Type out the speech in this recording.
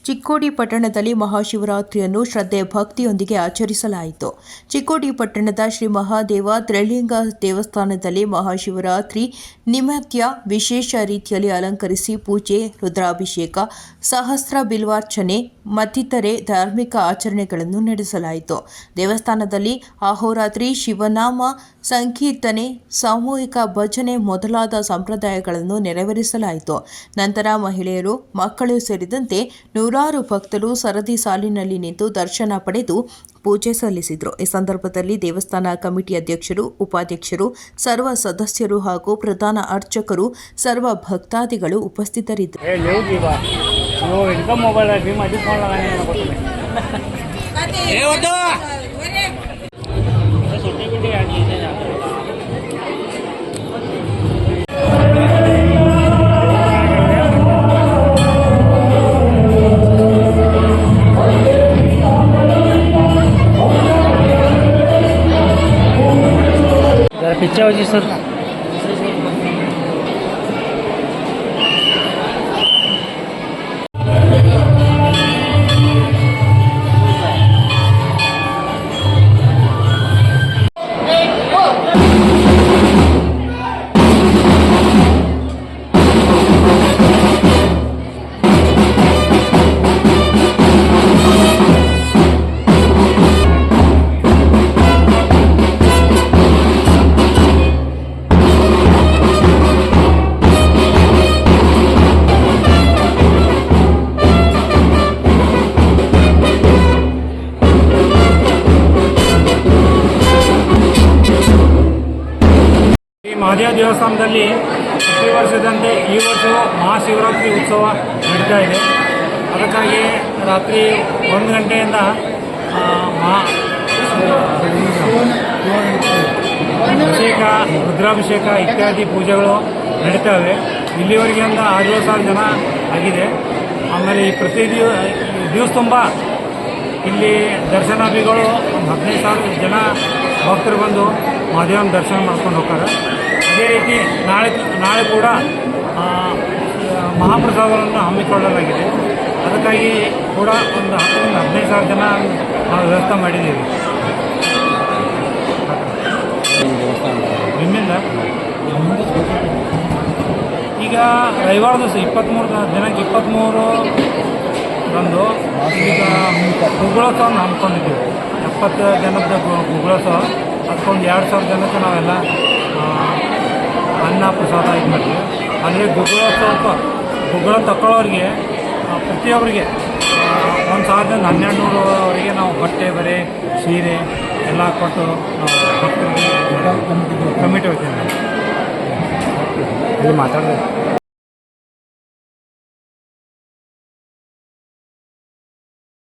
ಚಿಕ್ಕೋಡಿ ಪಟ್ಟಣದಲ್ಲಿ ಮಹಾಶಿವರಾತ್ರಿಯನ್ನು ಶ್ರದ್ಧೆ ಭಕ್ತಿಯೊಂದಿಗೆ ಆಚರಿಸಲಾಯಿತು. ಚಿಕ್ಕೋಡಿ ಪಟ್ಟಣದ ಶ್ರೀ ಮಹಾದೇವ ತ್ರಿಲಿಂಗ ದೇವಸ್ಥಾನದಲ್ಲಿ ಮಹಾಶಿವರಾತ್ರಿ ನಿಮಿತ್ತ ವಿಶೇಷ ರೀತಿಯಲ್ಲಿ ಅಲಂಕರಿಸಿ ಪೂಜೆ, ರುದ್ರಾಭಿಷೇಕ, ಸಹಸ್ರ ಬಿಲ್ವಾರ್ಚನೆ ಮತ್ತಿತರೆ ಧಾರ್ಮಿಕ ಆಚರಣೆಗಳನ್ನು ನಡೆಸಲಾಯಿತು. ದೇವಸ್ಥಾನದಲ್ಲಿ ಅಹೋರಾತ್ರಿ ಶಿವನಾಮ ಸಂಕೀರ್ತನೆ, ಸಾಮೂಹಿಕ ಭಜನೆ ಮೊದಲಾದ ಸಂಪ್ರದಾಯಗಳನ್ನು ನೆರವೇರಿಸಲಾಯಿತು. ನಂತರ ಮಹಿಳೆಯರು, ಮಕ್ಕಳು ಸೇರಿದಂತೆ ನೂರಾರು ಭಕ್ತರು ಸರದಿ ಸಾಲಿನಲ್ಲಿ ನಿಂತು ದರ್ಶನ ಪಡೆದು ಪೂಜೆ ಸಲ್ಲಿಸಿದರು. ಈ ಸಂದರ್ಭದಲ್ಲಿ ದೇವಸ್ಥಾನ ಕಮಿಟಿ ಅಧ್ಯಕ್ಷರು, ಉಪಾಧ್ಯಕ್ಷರು, ಸರ್ವ ಸದಸ್ಯರು ಹಾಗೂ ಪ್ರಧಾನ ಅರ್ಚಕರು, ಸರ್ವ ಭಕ್ತಾದಿಗಳು ಉಪಸ್ಥಿತರಿದ್ದರು. पिक्चर हो जी सर ಮಹಾದೇವ ದೇವಸ್ಥಾನದಲ್ಲಿ ಪ್ರತಿ ವರ್ಷದಂತೆ ಈ ವರ್ಷವೂ ಮಹಾಶಿವರಾತ್ರಿ ಉತ್ಸವ ನಡೀತಾ ಇದೆ. ಅದಕ್ಕಾಗಿ ರಾತ್ರಿ 1 ಗಂಟೆಯಿಂದ ಅಭಿಷೇಕ, ರುದ್ರಾಭಿಷೇಕ ಇತ್ಯಾದಿ ಪೂಜೆಗಳು ನಡೀತವೆ. ಇಲ್ಲಿವರೆಗೆ 60,000 ಜನ ಆಗಿದೆ. ಆಮೇಲೆ ಈ ಪ್ರತಿ ದಿವಸ ತುಂಬ ಇಲ್ಲಿ ದರ್ಶನಾರ್ಥಿಗಳು 15,000 ಜನ ಭಕ್ತರು ಬಂದು ಮಹಾದೇವನ ದರ್ಶನ ಮಾಡ್ಕೊಂಡು ಹೋಗ್ತಾರೆ. ಅದೇ ರೀತಿ ನಾಳೆ ಕೂಡ ಮಹಾಪ್ರಸಾದವನ್ನು ಹಮ್ಮಿಕೊಳ್ಳಲಾಗಿದೆ. ಅದಕ್ಕಾಗಿ ಕೂಡ ಒಂದು 10,000 ರಿಂದ 15,000 ಜನ ನಾವು ವ್ಯವಸ್ಥೆ ಮಾಡಿದ್ದೀವಿ. ನಿಮ್ಮಿಂದ ಈಗ ರವಿವಾರ ದಿವಸ 23 ದಿನಕ್ಕೆ 23 ರಂದು ಈಗ ಗುಗ್ಗಳೋತ್ಸವವನ್ನು ಹಮ್ಮಿಕೊಂಡಿದ್ದೀವಿ. 70 ಜನದ ಗುಗ್ಗಳೋತ್ಸವ. ಅದಕ್ಕೊಂದು 2,000 ಜನಕ್ಕೆ ನಾವೆಲ್ಲ ಅನ್ನ ಪ್ರಸಾದ ಇದು ಮಾಡ್ತೀವಿ. ಅಂದರೆ ಗುಗ್ಗಳ ತಗೊಳ್ಳೋರಿಗೆ ಪ್ರತಿಯೊಬ್ಬರಿಗೆ 1,000 ರಿಂದ 1,200ವರೆಗೆ ನಾವು ಬಟ್ಟೆ, ಬರೆ, ಸೀರೆ ಎಲ್ಲ ಕೊಟ್ಟು ನಾವು ಕಮಿಟಿ ಹೋಗ್ತೀವಿ. ಇಲ್ಲಿ ಮಾತಾಡೋದು